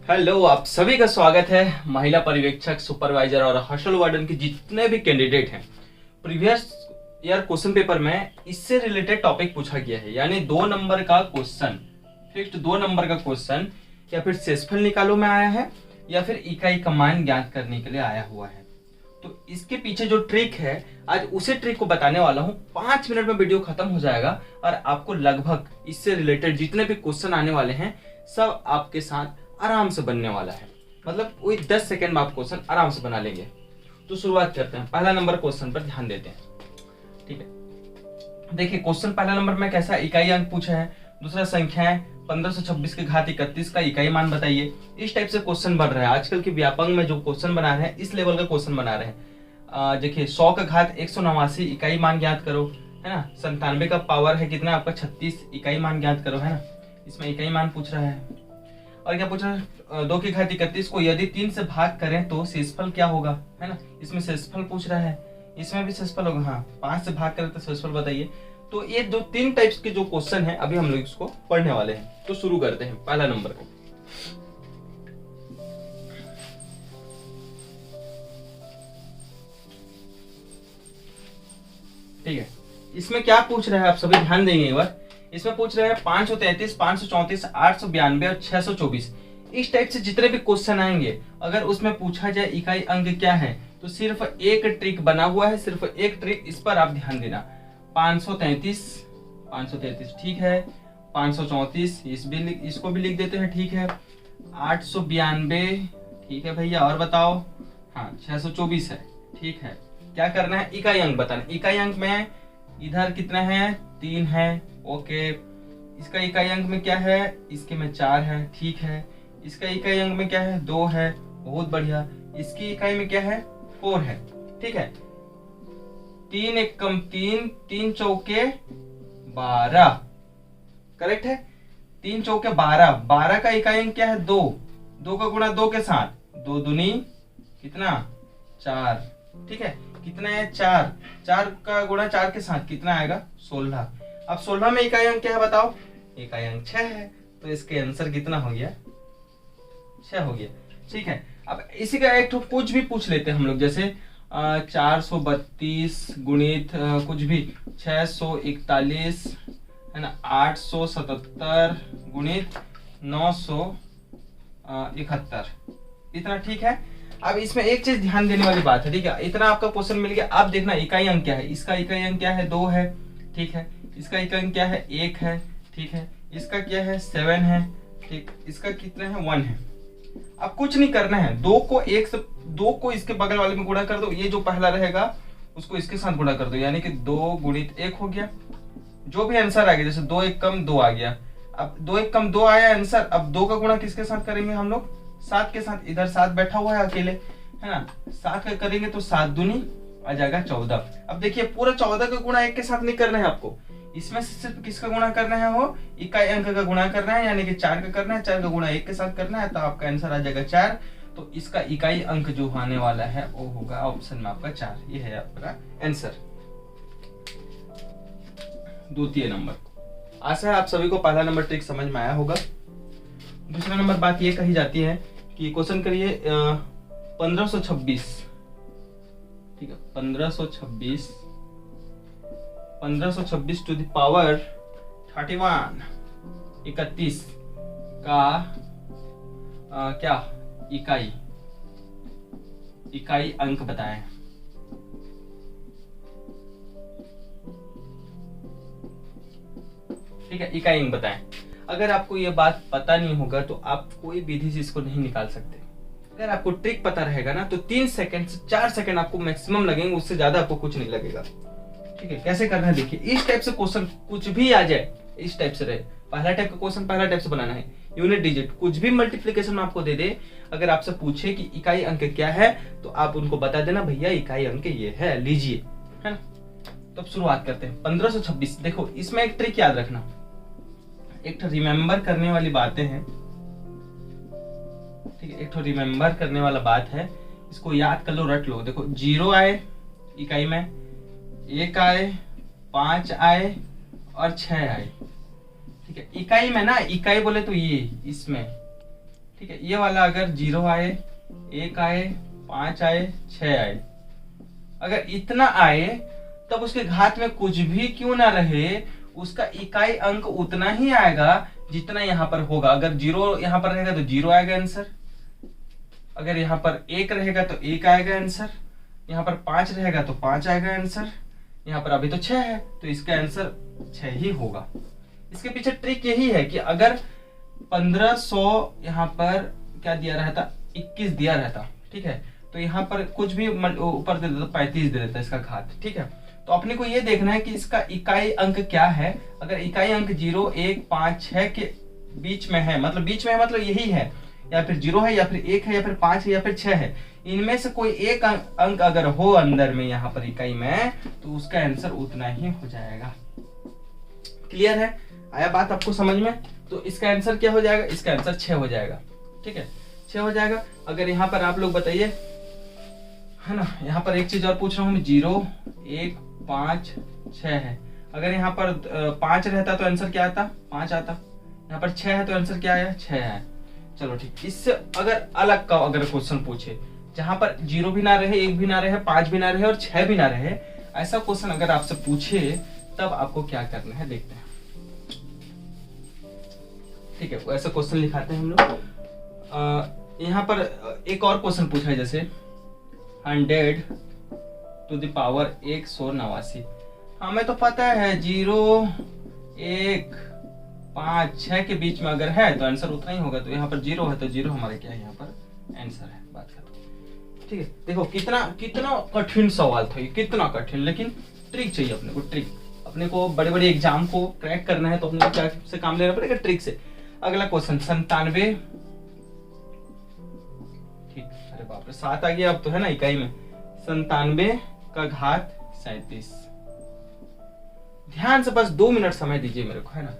Hello, आप सभी का स्वागत है। महिला पर्यवेक्षक, सुपरवाइजर और हॉस्टल वार्डन के जितने भी कैंडिडेट हैं, प्रीवियस ईयर क्वेश्चन पेपर में इससे रिलेटेड टॉपिक पूछा गया है, यानी 2 नंबर का क्वेश्चन, फिक्स्ड 2 नंबर का क्वेश्चन या फिर शेषफल निकालो में आया है या फिर इकाई का मान ज्ञात करने के लिए आया हुआ है। तो इसके पीछे जो ट्रिक है, आज उसी ट्रिक को बताने वाला हूँ। 5 मिनट में वीडियो खत्म हो जाएगा और आपको लगभग इससे रिलेटेड जितने भी क्वेश्चन आने वाले हैं सब आपके साथ आराम से बनने वाला है। मतलब वही 10 सेकंड में आप क्वेश्चन आराम से बना लेंगे। तो शुरुआत करते हैं। पहला नंबर क्वेश्चन पर ध्यान देते हैं। ठीक है, देखिए क्वेश्चन पहला नंबर में कैसा इकाई अंक पूछा है। दूसरा संख्या है 1526 की घात 31 का इकाई मान बताइए। इस टाइप से क्वेश्चन बन रहा है। आजकल के व्यापक में जो क्वेश्चन बना रहे हैं इस लेवल का क्वेश्चन बना रहे हैं। देखिए 100 का घात 189 इकाई मान ज्ञात करो, है ना। 97 का पावर है कितना आपका 36 इकाई मान ज्ञात करो, है ना। इसमें इकाई मान पूछ रहा है। और क्या पूछ रहा है, 2 की घात 31 को यदि 3 से भाग करें तो शेषफल क्या होगा, है ना। इसमें शेषफल पूछ रहा है, इसमें भी शेषफल होगा। हाँ, 5 से भाग करें तो शेषफल बताइए। तो ये 2-3 टाइप्स के जो क्वेश्चन है अभी हम लोग इसको पढ़ने वाले हैं। तो शुरू करते हैं पहला नंबर को। ठीक है, इसमें क्या पूछ रहा है आप सभी ध्यान देंगे एक बार। इसमें पूछ रहे हैं 533, 534, 892 और 624। इस टाइप से जितने भी क्वेश्चन आएंगे, अगर उसमें पूछा जाए इकाई अंक क्या है, तो सिर्फ एक ट्रिक बना हुआ है, सिर्फ एक ट्रिक, इस पर आप ध्यान देना। 533 ठीक है। 534 इसको भी लिख देते हैं, ठीक है। 892 ठीक है भैया, और बताओ। हाँ, 624 है, ठीक है। क्या करना है, इकाई अंक बताना। इकाई अंक में इधर कितना है, 3 है, ओके। इसका इकाई अंक में क्या है, इसके में 4 है, ठीक है। इसका इकाई अंक में क्या है, 2 है, बहुत बढ़िया। इसकी इकाई में क्या है, 4 है, ठीक है। 3 एक कम 3, 3 चौके 12, करेक्ट है। 3 चौके 12, 12 का इकाई अंक क्या है, 2, 2 का गुणा 2 के साथ, 2 दूनी कितना, 4, ठीक है। कितना है, 4, 4 का गुणा 4 के साथ कितना आएगा, 16। अब 16 में इकाई अंक क्या है बताओ, इकाई अंक 6 है। तो इसके आंसर कितना हो गया, 6 हो गया, ठीक है। अब इसी का एक कुछ भी पूछ लेते हैं हम लोग, जैसे 432 गुणित कुछ भी 641 है ना, 877 गुणित 971, इतना, ठीक है। अब इसमें एक चीज ध्यान देने वाली बात है, ठीक है। इतना आपका क्वेश्चन मिल गया। अब देखना इकाई अंक क्या है। इसका इकाई अंक क्या है, 2 है, ठीक है। इसका इकाई अंक क्या है, 1 है, ठीक है। इसका क्या है, 7 है, ठीक। इसका कितना है, 1 है। अब कुछ नहीं करना है, 2 को इसके बगल वाले में गुणा कर दो। ये जो पहला रहेगा उसको इसके साथ गुणा कर दो, यानी कि 2 गुणित 1 हो गया। जो भी आंसर आ गया, जैसे 2 1 कम 2 आ गया। अब 2 1 कम 2 आया आंसर। अब 2 का गुणा किसके साथ करेंगे हम लोग, 7 के साथ। इधर 7 बैठा हुआ है अकेले, है ना। 7 का करेंगे तो 7 दूनी आ जाएगा 14। अब देखिए पूरा 14 का गुणा 1 के साथ नहीं करना है आपको, इसमें से सिर्फ किसका गुणा करना है, वो इकाई अंक का गुणा करना है, यानी कि 4 का करना है। 4 का गुणा 1 के साथ करना है, तो आपका आंसर आ जाएगा 4। तो इसका इकाई अंक जो आने वाला है वो होगा ऑप्शन में आपका 4। ये है आपका आंसर, द्वितीय नंबर। आशा है आप सभी को पहला नंबर ट्रिक समझ में आया होगा। दूसरा नंबर बात ये कही जाती है कि क्वेश्चन करिए 1526, ठीक है। 1526 टू द पावर 31, 31 का क्या इकाई अंक बताएं। ठीक है, इकाई अंक बताएं। अगर आपको ये बात पता नहीं होगा तो आप कोई विधि से इसको नहीं निकाल सकते। अगर आपको ट्रिक पता रहेगा ना तो 3 सेकंड से 4 सेकंड आपको मैक्सिमम लगेंगे, उससे ज्यादा आपको कुछ नहीं लगेगा। ठीक है, कैसे करना है देखिए। इस टाइप से क्वेश्चन कुछ भी आ जाए, इस टाइप से रहे, पहला टाइप का क्वेश्चन पहला टाइप से बनाना है। यूनिट डिजिट कुछ भी मल्टीप्लिकेशन में आपको दे दे, अगर आपसे पूछे कि इकाई अंक क्या है तो आप उनको बता देना भैया इकाई अंक ये है, लीजिए, है ना। तो अब शुरुआत करते हैं। 1526, देखो इसमें एक ट्रिक याद रखना, एक तो रिमेम्बर करने वाली बातें हैं, ठीक है। एक तो रिमेम्बर करने वाला बात है, इसको याद कर लो, रट लो। देखो 0 आए इकाई में, 1 आए, 5 आए और 6 आए, ठीक है। इकाई में ना, इकाई बोले तो ये इसमें ठीक है, ये वाला अगर 0 आए, 1 आए, 5 आए, 6 आए, अगर इतना आए तब उसके घात में कुछ भी क्यों ना रहे, उसका इकाई अंक उतना ही आएगा जितना यहाँ पर होगा। अगर 0 यहाँ पर रहेगा तो 0 आएगा आंसर, अगर यहाँ पर 1 रहेगा तो 1 आएगा आंसर, यहाँ पर 5 रहेगा तो 5 आएगा आंसर, यहाँ पर अभी तो 6 है तो इसका आंसर 6 ही होगा। इसके पीछे ट्रिक यही है कि अगर 1500 यहाँ पर क्या दिया रहता, 21 दिया रहता, ठीक है, तो यहाँ पर कुछ भी ऊपर दे देता, 35 दे देता इसका घात, ठीक है। तो अपने को ये देखना है कि इसका इकाई अंक क्या है। अगर इकाई अंक 0, 1, 5, 6 के बीच में है, मतलब बीच में है मतलब यही है, या फिर 0 है, या फिर 1 है, या फिर 5 है, या फिर 6 है, इनमें से कोई एक अंक अगर हो अंदर में यहाँ पर इकाई में, तो उसका आंसर उतना ही हो जाएगा। क्लियर है, आया बात आपको समझ में? तो इसका आंसर क्या हो जाएगा, इसका आंसर 6 हो जाएगा, ठीक है, 6 हो जाएगा। अगर यहाँ पर आप लोग बताइए, है ना, यहाँ पर एक चीज और पूछ रहा हूँ, 0, 1, 5, 6 है, अगर यहाँ पर 5 रहता तो आंसर क्या आता, 5 आता, यहाँ पर 6 है तो आंसर क्या आया, 6 है। चलो ठीक, इससे अगर अलग का अगर क्वेश्चन पूछे जहां पर 0 भी ना रहे, 1 भी ना रहे, 5 भी ना रहे और 6 भी ना रहे, ऐसा क्वेश्चन अगर आपसे पूछे तब आपको क्या करना है देखते हैं, ठीक है। ऐसा क्वेश्चन लिखाते हैं हम लोग। यहाँ पर एक और क्वेश्चन पूछा है, जैसे 100 टू द पावर 189। हमें तो पता है 0, 1, 5, 6 के बीच में अगर है तो आंसर उतना ही होगा, तो यहाँ पर 0 है तो 0 हमारा क्या है, यहाँ पर आंसर है, बात खत्म, ठीक है। देखो कितना कितना कठिन सवाल था ये, कितना कठिन, लेकिन ट्रिक चाहिए अपने को, ट्रिक। अपने को बड़े बड़े एग्जाम को क्रैक करना है तो अपने को क्या से काम लेना पड़ेगा, ट्रिक से। अगला क्वेश्चन 97, ठीक, अरे बाप रे 7 आ गया अब तो, है ना, इकाई में 97 का घात 37। ध्यान से बस 2 मिनट समय दीजिए मेरे को, है ना।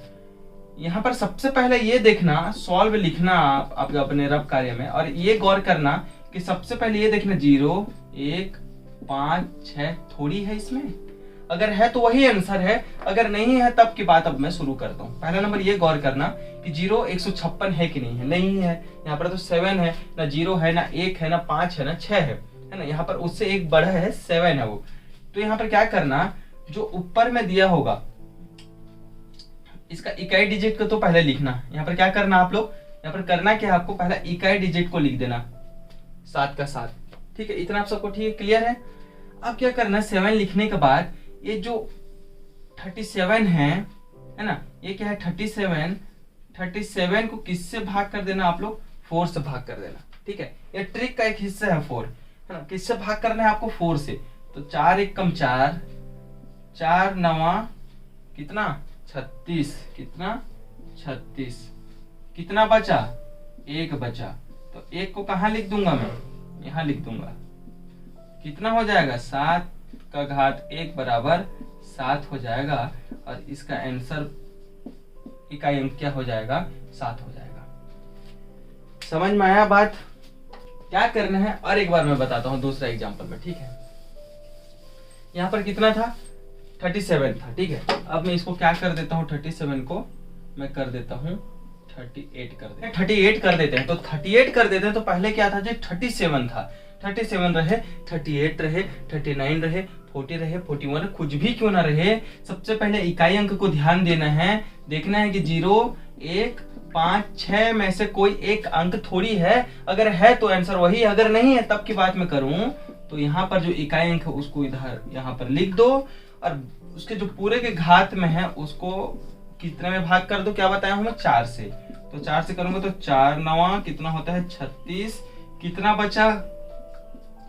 यहाँ पर सबसे पहले ये देखना, सॉल्व लिखना आप अपने रफ कार्य में, और ये गौर करना कि सबसे पहले ये देखना 0, 1, 5, 6 थोड़ी है इसमें, अगर है तो वही आंसर है, अगर नहीं है तब की बात अब मैं शुरू करता हूँ। पहला नंबर ये गौर करना कि 0 156 है कि नहीं है, नहीं है, यहाँ पर तो 7 है, ना 0 है, ना 1 है, ना 5 है, ना 6 है ना, यहाँ पर उससे एक बड़ा है, 7 है वो। तो यहाँ पर क्या करना, जो ऊपर में दिया होगा इसका इकाई डिजिट को तो पहले लिखना। यहाँ पर क्या करना आप लोग, यहाँ पर करना क्या, आपको पहला इकाई डिजिट को लिख देना, 7 का 7, ठीक है, इतना आप सबको ठीक है, क्लियर है। अब क्या करना, 7 लिखने के बाद ये जो 37 है ना, ये क्या है 37, 37 को किससे भाग कर देना आप लोग, 4 से भाग कर देना, ठीक है। ये ट्रिक का एक हिस्सा है 4, है ना, किससे भाग करना है आपको, 4 से। तो 4 1 कम 4, 4 9 कितना 36, कितना 36, कितना बचा, 1 बचा, तो 1 को कहाँ लिख दूंगा मैं, यहाँ लिख दूंगा, कितना हो जाएगा, 7 का घात 1 बराबर 7 हो जाएगा, और इसका आंसर इकाई अंक क्या हो जाएगा, 7 हो जाएगा। समझ में आया बात? क्या करना है और एक बार मैं बताता हूं दूसरा एग्जांपल में, ठीक है। यहाँ पर कितना था, 37 था, ठीक है। अब मैं इसको क्या कर देता हूँ, 37 को मैं कर देता हूँ 38 कर देते हैं, 38 कर देते हैं। तो 38 कर देते हैं तो पहले क्या था, जो 37 था, 37 रहे, 38 रहे, 39 रहे, 40 रहे, 41 कुछ भी क्यों ना रहे, सबसे पहले इकाई अंक को ध्यान देना है, देखना है कि 0 1 5 6 में से कोई एक अंक थोड़ी है, अगर है तो आंसर वही, अगर नहीं है तब की बात मैं करूं तो यहाँ पर जो इकाई अंक है उसको इधर यहाँ पर लिख दो, और उसके जो पूरे के घात में है उसको कितने में भाग कर दो, क्या बताया हूं मैं, 4 से। तो 4 से करूंगा तो 4 9 कितना होता है 36, कितना बचा,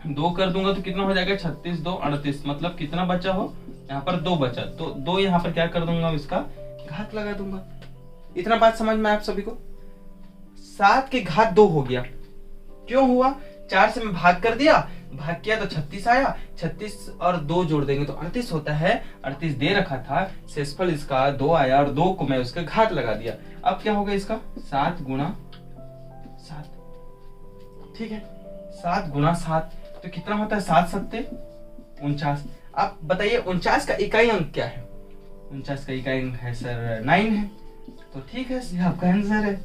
2 कर दूंगा तो कितना हो जाएगा 36 2 38, मतलब कितना बचा हो, यहाँ पर 2 बचा, तो 2 यहाँ पर क्या कर दूंगा, इसका घात लगा दूंगा। इतना बात समझ में आप सभी को? 7 के घात 2 हो गया, क्यों हुआ, 4 से मैं भाग कर दिया, भाग किया तो 36 आया, 36 और 2 जोड़ देंगे तो 38 होता है, 38 दे रखा था, शेषफल इसका 2 आया और 2 को मैं उसके घात लगा दिया। अब क्या होगा इसका 7 गुणा 7, ठीक है, 7 गुणा 7 तो कितना होता है, 7 सत्ते 49। आप बताइए 49 का इकाई अंक क्या है, 49 का इकाई अंक है सर 9 है, तो ठीक है, आपका आंसर है।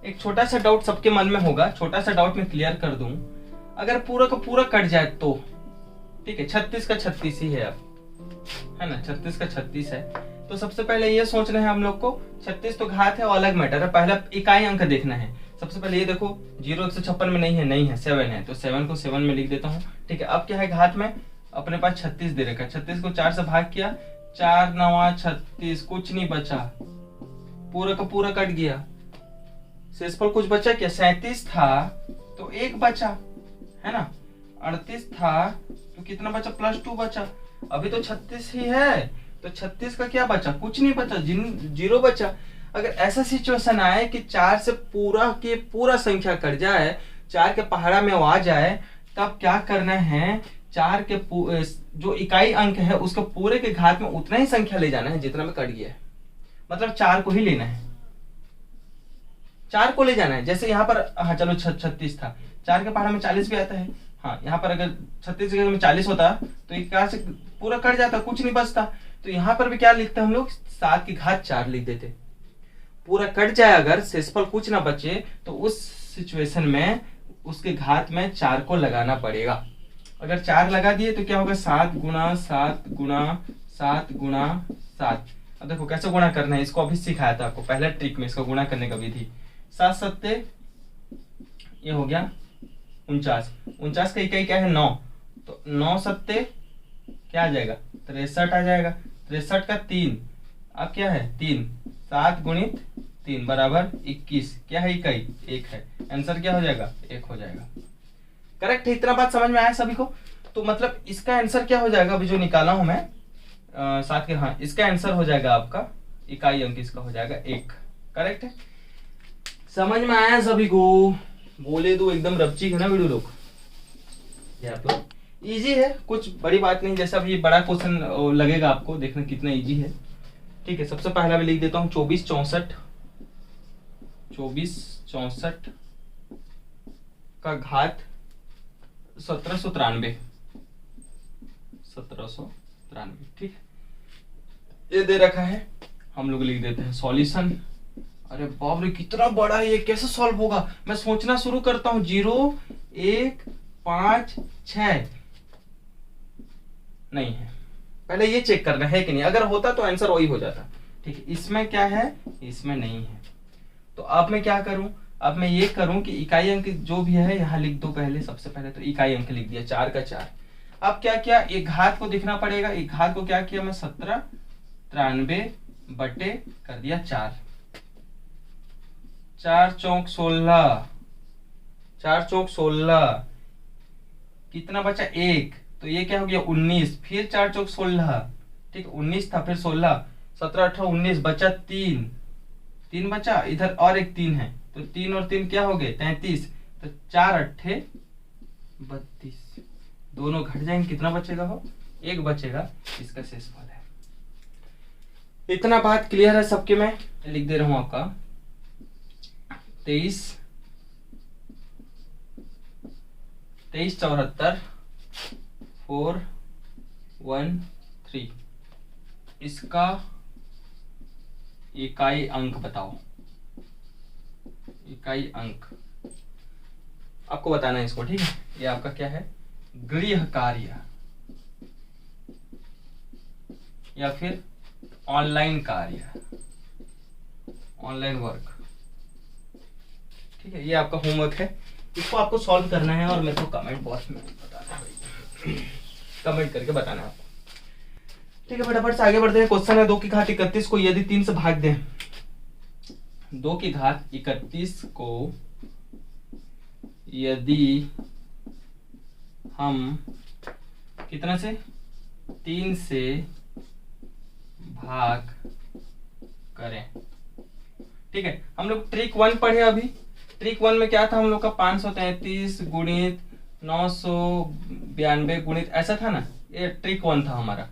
एक छोटा सा डाउट सबके मन में होगा, छोटा सा डाउट मैं क्लियर कर दूं। अगर पूरा का पूरा कट जाए तो ठीक है, 36 का 36 ही है अब, है ना, 36 का 36 है। तो सबसे पहले ये सोचना है हम लोग को, 36 तो घात है और अलग मैटर है, पहला इकाई अंक देखना है। सबसे पहले ये देखो 0 156 में नहीं है 7 है, तो 7 को 7 में लिख देता हूँ। ठीक है, अब क्या है घात में अपने पास 36 दे रखा है, 36 को 4 से भाग किया, 4 9 36, कुछ नहीं बचा, पूरा का पूरा कट गया। शेषफल कुछ बचा क्या? 37 था तो 1 बचा, है ना, 38 था तो कितना बचा? +2 बचा। अभी तो 36 ही है, तो 36 का क्या बचा? कुछ नहीं बचा, 0 बचा। अगर ऐसा सिचुएशन आए कि 4 से पूरा के पूरा संख्या कट जाए, 4 के पहाड़ा में आ जाए, तब क्या करना है? 4 के जो इकाई अंक है उसके पूरे के घात में उतना ही संख्या ले जाना है जितना में कट गया है, मतलब 4 को ही लेना है, 4 को ले जाना है। जैसे यहाँ पर हाँ चलो 36 था, 4 के पहाड़ा में 40 भी आता है, हाँ यहाँ पर अगर 36 की जगह में 40 होता तो एक से पूरा कट जाता, कुछ नहीं बचता। तो यहाँ पर भी क्या लिखते हम लोग? 7 की घात 4 लिख देते। पूरा कट जाए अगर, शेषफल कुछ ना बचे, तो उस सिचुएशन में उसके घात में 4 को लगाना पड़ेगा। अगर 4 लगा दिए तो क्या होगा? 7 गुणा 7 गुणा 7 गुणा 7। अब देखो कैसे गुणा करना है, इसको अभी सिखाया था आपको पहले ट्रिक में, इसको गुणा करने का विधि। 7 सत्ते ये हो गया 49, 49 का इकाई क्या है? 9, तो 9 सत्ते क्या आ जाएगा? 63 आ जाएगा। 63 का 3, अब क्या है? 3, 7 गुणित 3 बराबर 21, क्या है इकाई? 1 है। आंसर क्या हो जाएगा? 1 हो जाएगा। करेक्ट है, इतना बात समझ में आया सभी को? तो मतलब इसका आंसर क्या हो जाएगा? अभी जो निकाला हूं मैं 7 के, हाँ इसका आंसर हो जाएगा आपका इकाई अंक इसका हो जाएगा 1। करेक्ट है, समझ में आया सभी को? बोले तो एकदम रपची है ना वीडियो लोग, आप लोग इजी है, कुछ बड़ी बात नहीं। जैसा अभी बड़ा क्वेश्चन लगेगा आपको, देखना कितना इजी है। ठीक है, सबसे पहला मैं लिख देता हूँ 24 64 का घात 1793। ठीक है, ये दे रखा है, हम लोग लिख देते हैं सॉल्यूशन। अरे बाप रे कितना बड़ा है, ये कैसे सॉल्व होगा? मैं सोचना शुरू करता हूं, 0 1 5 6 नहीं है, पहले ये चेक करना है कि नहीं, अगर होता तो आंसर वही हो जाता। ठीक है, इसमें क्या है? इसमें नहीं है। तो अब मैं क्या करूं? अब मैं ये करूं कि इकाई अंक जो भी है यहाँ लिख दो पहले, सबसे पहले तो इकाई अंक लिख दिया 4 का 4। अब क्या किया? एक घात को दिखना पड़ेगा, एक घात को क्या किया मैं? 1793 बटे कर दिया 4, 4 चौक 16, 4 चौक 16, कितना बचा? 1, तो ये क्या हो गया? 19, फिर 4 चौक 16, ठीक 19 था, फिर 16, 17 18 19 बचा 3, 3 बचा, इधर और एक 3 है, तो 3 और 3 क्या हो गए? 33, तो 4 अट्ठे 32, दोनों घट जाएंगे, कितना बचेगा? हो 1 बचेगा, इसका शेषफल है। इतना बात क्लियर है सबके? मैं लिख दे रहा हूं आपका 23 74 413, इसका इकाई अंक बताओ। इकाई अंक आपको बताना है इसको, ठीक है? ये आपका क्या है? गृह कार्य या फिर ऑनलाइन कार्य, ऑनलाइन वर्क। ठीक है, ये आपका होमवर्क है, इसको आपको सॉल्व करना है और मेरे को कमेंट बॉक्स में बताना है, कमेंट करके बताना है आपको। ठीक है, फटाफट से आगे बढ़ते हैं। क्वेश्चन है 2 की घात 31 को यदि 3 से भाग दें, 2 की घात 31 को यदि हम कितना से? 3 से भाग करें। ठीक है, हम लोग ट्रिक 1 पढ़े अभी। ट्रिक 1 में क्या था हम लोग का? 533 गुणित 992 गुणित, ऐसा था ना, ये ट्रिक 1 था हमारा।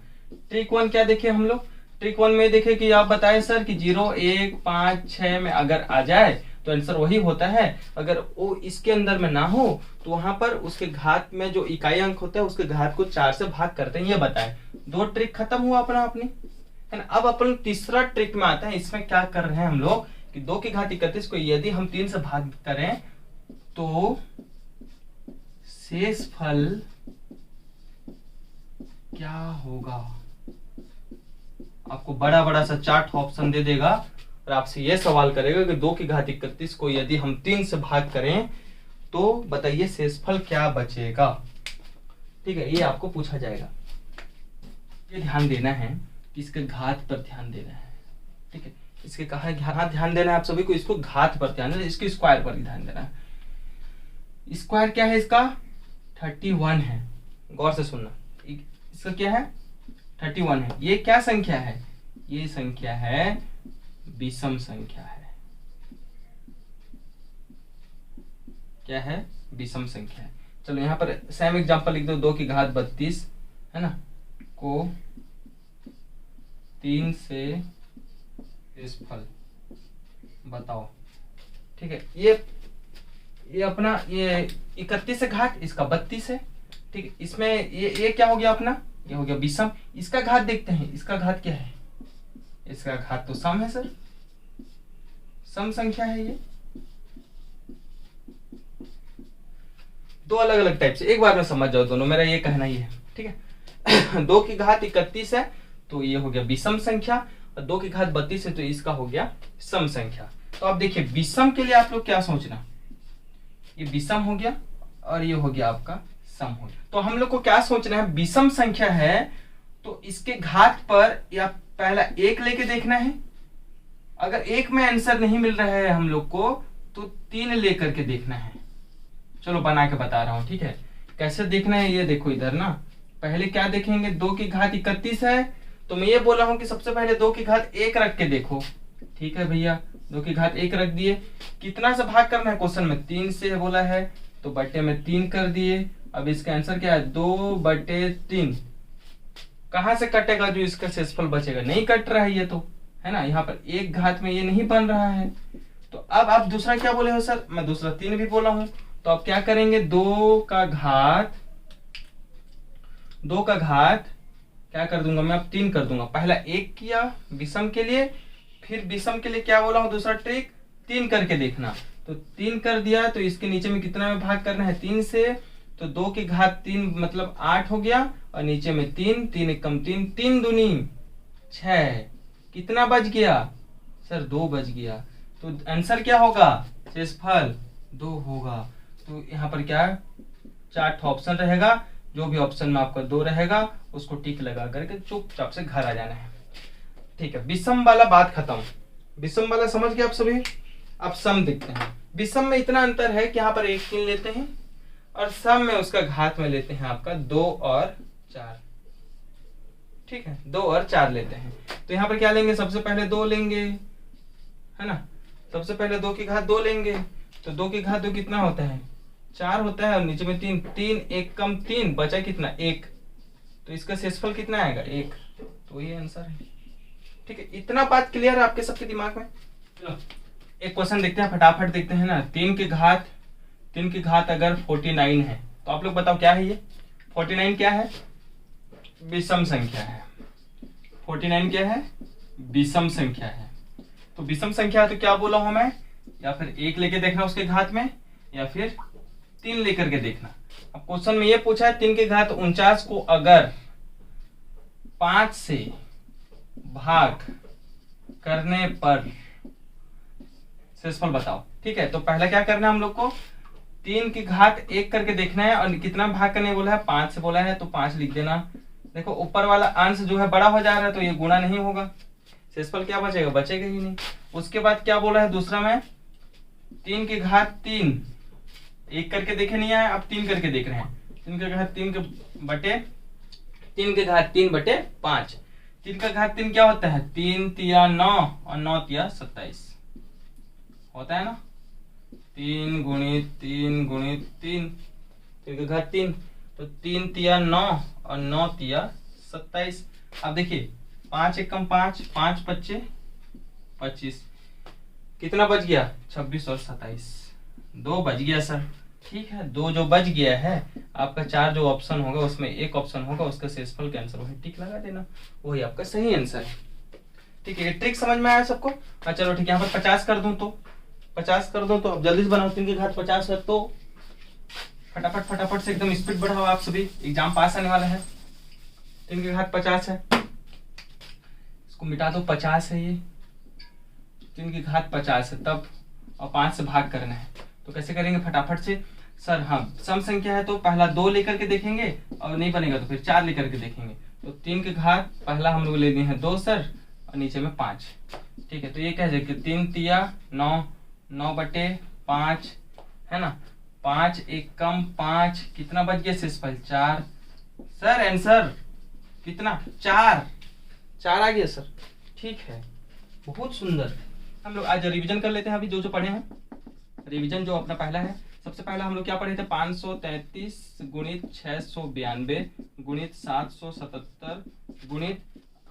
ट्रिक 1 क्या देखे हम लोग? ट्रिक 1 में देखे कि आप बताएं सर कि 0 1 5 6 में अगर आ जाए तो आंसर वही होता है, अगर वो इसके अंदर में ना हो तो वहां पर उसके घात में जो इकाई अंक होता है उसके घात को 4 से भाग करते हैं, ये बताएं। 2 ट्रिक खत्म हुआ अपना अपनी, है ना। अब अपन तीसरा ट्रिक में आते हैं। इसमें क्या कर रहे हैं हम लोग कि 2 की घात 31 को यदि हम 3 से भाग करें तो शेषफल क्या होगा। आपको बड़ा बड़ा सा चार्ट ऑप्शन दे देगा और आपसे यह सवाल करेगा कि 2 की घात 31 को यदि हम 3 से भाग करें तो बताइए शेषफल क्या बचेगा। ठीक है, ये आपको पूछा जाएगा। ये ध्यान देना है कि इसके घात पर ध्यान देना है। ठीक है, इसके कहा ध्यान देना है आप सभी को, इसको घात पर ध्यान देना, इसके स्क्वायर पर ध्यान देना है। स्क्वायर क्या है इसका 31 है, गौर से सुनना। इसका क्या है 31 है। ये क्या संख्या है, ये संख्या है विषम संख्या है। क्या है, विषम संख्या है। चलो यहाँ पर सेम एग्जांपल लिख दो, 2 की घात 32 है ना को 3 से शेषफल बताओ। ठीक है, ये अपना ये 31 से घात इसका 32 है। ठीक है, इसमें ये क्या हो गया अपना, ये हो गया विषम। इसका घात देखते हैं, इसका घात क्या है, इसका घात तो सम है सर, सम संख्या है। ये दो अलग अलग टाइप से, एक बार में समझ जाओ दोनों, मेरा ये कहना ही है। ठीक है 2 की घात 31 है तो ये हो गया विषम संख्या, और 2 की घात 32 है तो इसका हो गया सम संख्या। तो आप देखिए विषम के लिए आप लोग क्या सोचना, ये विषम हो गया और ये हो गया आपका सम हो गया। तो हम लोग को क्या सोचना है, विषम संख्या है तो इसके घात पर या पहला 1 लेके देखना है। अगर 1 में आंसर नहीं मिल रहा है हम लोग को तो 3 लेकर के देखना है। चलो बना के बता रहा हूं। ठीक है, कैसे देखना है ये देखो इधर ना, पहले क्या देखेंगे 2 की घात 31 है तो मैं ये बोला हूं कि सबसे पहले 2 की घात 1 रख के देखो। ठीक है भैया, 2 की घात 1 रख दिए, कितना से भाग करना है क्वेश्चन में 3 से बोला है तो बट्टे में 3 कर दिए। अब इसका आंसर क्या है 2/3। कहां से कटेगा जो इसका शेषफल बचेगा, नहीं कट रहा है ये तो, है ना, यहाँ पर 1 घात में ये नहीं बन रहा है। तो अब आप दूसरा क्या बोले हो सर, मैं दूसरा 3 भी बोला हूं। तो अब क्या करेंगे 2 का घात क्या कर दूंगा मैं, अब 3 कर दूंगा। पहला 1 किया विषम के लिए, फिर विषम के लिए क्या बोला हूं दूसरा ट्रिक 3 करके देखना। तो 3 कर दिया तो इसके नीचे में कितना में भाग करना है 3 से, तो 2 की घात 3 मतलब 8 हो गया, और नीचे में 3, 3 एकम 3, 3 दूनी 6, कितना बच गया सर 2 बच गया। तो आंसर क्या होगा, शेषफल 2 होगा। तो यहाँ पर क्या 4 ऑप्शन रहेगा, जो भी ऑप्शन में आपका 2 रहेगा उसको टिक लगा करके चुपचाप से घर आ जाना है। ठीक है, विषम वाला बात खत्म, विषम वाला समझ गए आप सभी। अब सम देखते हैं। विषम में इतना अंतर है कि यहाँ पर 1 3 लेते हैं और सम में उसका घात में लेते हैं आपका 2 और 4। ठीक है, 2 और 4 लेते हैं। तो यहाँ पर क्या लेंगे, सबसे पहले 2 लेंगे, है ना, सबसे पहले 2 की घात 2 लेंगे। तो 2 की घात 2 कितना होता है 4 होता है, और नीचे में 3, 3 1 कम 3 बचा कितना 1। तो इसका शेषफल कितना आएगा 1। तो ये आंसर है। ठीक है, इतना बात क्लियर है आपके सबके दिमाग में। चलो एक क्वेश्चन देखते हैं, फटाफट देखते हैं ना। 3 की घात अगर 49 है तो आप लोग बताओ क्या है ये 49 क्या है, विषम संख्या है। 49 क्या है, विषम संख्या है। तो विषम संख्या है तो क्या बोला हूं मैं, या फिर 1 लेके देखना उसके घात में, या फिर 3 लेकर के देखना। अब क्वेश्चन में ये पूछा है 3 की घात 49 को अगर 5 से भाग करने पर शेषफल बताओ। ठीक है, तो पहला क्या करना है हम लोग को 3 की घात 1 करके देखना है, और कितना भाग करने बोला है 5 से बोला है तो 5 लिख देना। देखो ऊपर वाला अंश जो है बड़ा हो जा रहा है तो ये गुणा नहीं होगा, शेषफल क्या बचेगा, बचेगा ही नहीं। उसके बाद क्या बोला है दूसरा में 3 की घात 3, 1 करके देखे नहीं आया, अब 3 करके देख रहे हैं। 3 की घात 3 के घात 3/5। 3 का घात 3 क्या होता है 3 तिया 9 और 9 तिया 27 होता है ना, 3 गुणित 3 गुणित 3, 3 का घात 3, तो 3 तिया 9 और 9 तिया 27। अब देखिए 5 एकम 5, 5 बच्चे 25, कितना बच गया 26 और 27, 2 बच गया सर। ठीक है, 2 जो बच गया है आपका 4 जो ऑप्शन होगा उसमें एक ऑप्शन होगा उसका शेषफल का आंसर वही टिक लगा देना, वही आपका सही आंसर है। ठीक है, ये ट्रिक समझ में आया सबको? हाँ चलो ठीक है, यहाँ पर 50 कर दूं तो 50 कर दो, तो अब जल्दी से बनाओ। 3 की घात 50 है, तो फटाफट फटाफट से एकदम स्पीड बढ़ाओ, आप सभी एग्जाम पास आने वाला है। 3 की घात 50 है, इसको मिटा दो, 50 है ये, 3 की घात 50 है तब, और 5 से भाग करना है। तो कैसे करेंगे फटाफट से सर? हाँ, सम संख्या है तो पहला 2 लेकर के देखेंगे, और नहीं बनेगा तो फिर 4 लेकर के देखेंगे। तो 3 की घात पहला हम लोग लेने हैं 2 सर, और नीचे में 5। ठीक है, तो ये कह जाएगा 3 तिया 9, 9/5 है ना, 5 एक कम 5, कितना बच गया शेषफल? 4। सर आंसर कितना? 4 आ गया सर। ठीक है, बहुत सुंदर। हम लोग आज रिवीजन कर लेते हैं, अभी जो जो पढ़े हैं रिवीजन। जो अपना पहला है, सबसे पहला हम लोग क्या पढ़े थे? 533 गुणित 692 गुणित 777 गुणित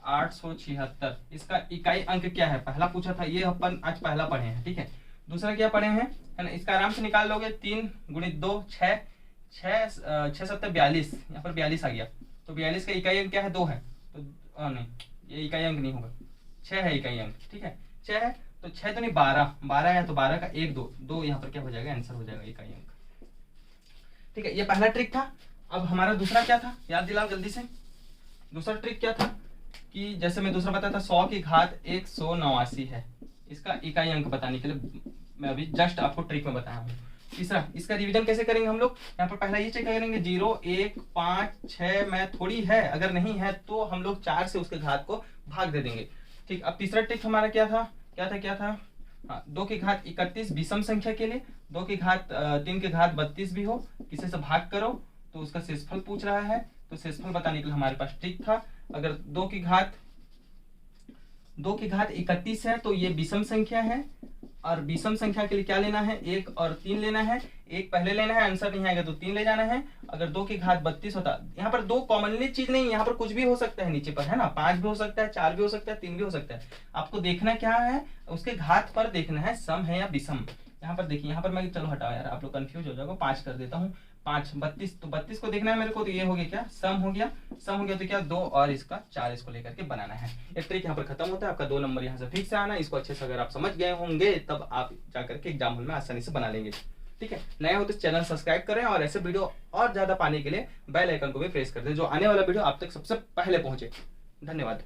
876। इसका इकाई अंक क्या है? पहला पूछा था, ये अपन आज पहला पढ़े हैं। ठीक है, दूसरा क्या पढ़े हैं है ना, इसका आराम से निकाल लोगे। 3 गुणित 2 6, 6 7 42, यहाँ पर 42 आ गया। तो 42 का इकाई अंक क्या है? 2 है। तो नहीं, ये इकाई अंक नहीं होगा, 6 है इकाई अंक। ठीक है, 6 है तो 6 तो नहीं 12 है, तो 12 का 1 2 यहाँ पर क्या हो जाएगा? आंसर हो जाएगा इकाई अंक। ठीक है, ये पहला ट्रिक था। अब हमारा दूसरा क्या था, याद दिलाओ जल्दी से। दूसरा ट्रिक क्या था कि जैसे मैं दूसरा बताया था, 100 की घात 189 है, इसका इकाई अंक बताने के लिए मैं अभी जस्ट आपको ट्रिक में बताया हूँ। तीसरा, इसका रिवीजन कैसे करेंगे हम लोग? यहाँ पर पहला ये चेक करेंगे 0 1 5 6 में थोड़ी है, अगर नहीं है तो हम लोग 4 से उसके घात को भाग दे देंगे। ठीक, अब तीसरा ट्रिक हमारा क्या था? हाँ, 2 की घात 31 विषम संख्या के लिए, 2 की घात 3 की घात 32 भी हो, किसी से भाग करो तो उसका शेषफल पूछ रहा है, तो शेषफल बताने के लिए हमारे पास ट्रिक था। अगर 2 की घात 31 है तो ये विषम संख्या है, और विषम संख्या के लिए क्या लेना है? 1 और 3 लेना है। 1 पहले लेना है, आंसर नहीं आएगा तो 3 ले जाना है। अगर 2 की घात 32 होता, यहाँ पर 2 कॉमनली चीज नहीं, यहाँ पर कुछ भी हो सकता है नीचे पर, है ना, 5 भी हो सकता है, 4 भी हो सकता है, 3 भी हो सकता है। आपको देखना क्या है? उसके घात पर देखना है सम है या विषम। यहाँ पर देखिए, यहाँ पर मैं, चलो हटाओ यार, आप लोग कंफ्यूज हो जाओगे, 5 कर देता हूँ। 5 32, तो 32 को देखना है मेरे को, तो ये हो गया क्या? सम हो गया। तो क्या 2 और इसका 4 इसको लेकर के बनाना है। ये ट्रिक यहाँ पर खत्म होता है, आपका 2 नंबर यहाँ से फिक्स से आना। इसको अच्छे से अगर आप समझ गए होंगे तब आप जाकर के एग्जाम हॉल में आसानी से बना लेंगे। ठीक है, नए हो तो चैनल सब्सक्राइब करें, और ऐसे वीडियो और ज्यादा पाने के लिए बेल आइकन को भी प्रेस कर दें, जो आने वाला वीडियो आप तक सबसे पहले पहुंचे। धन्यवाद।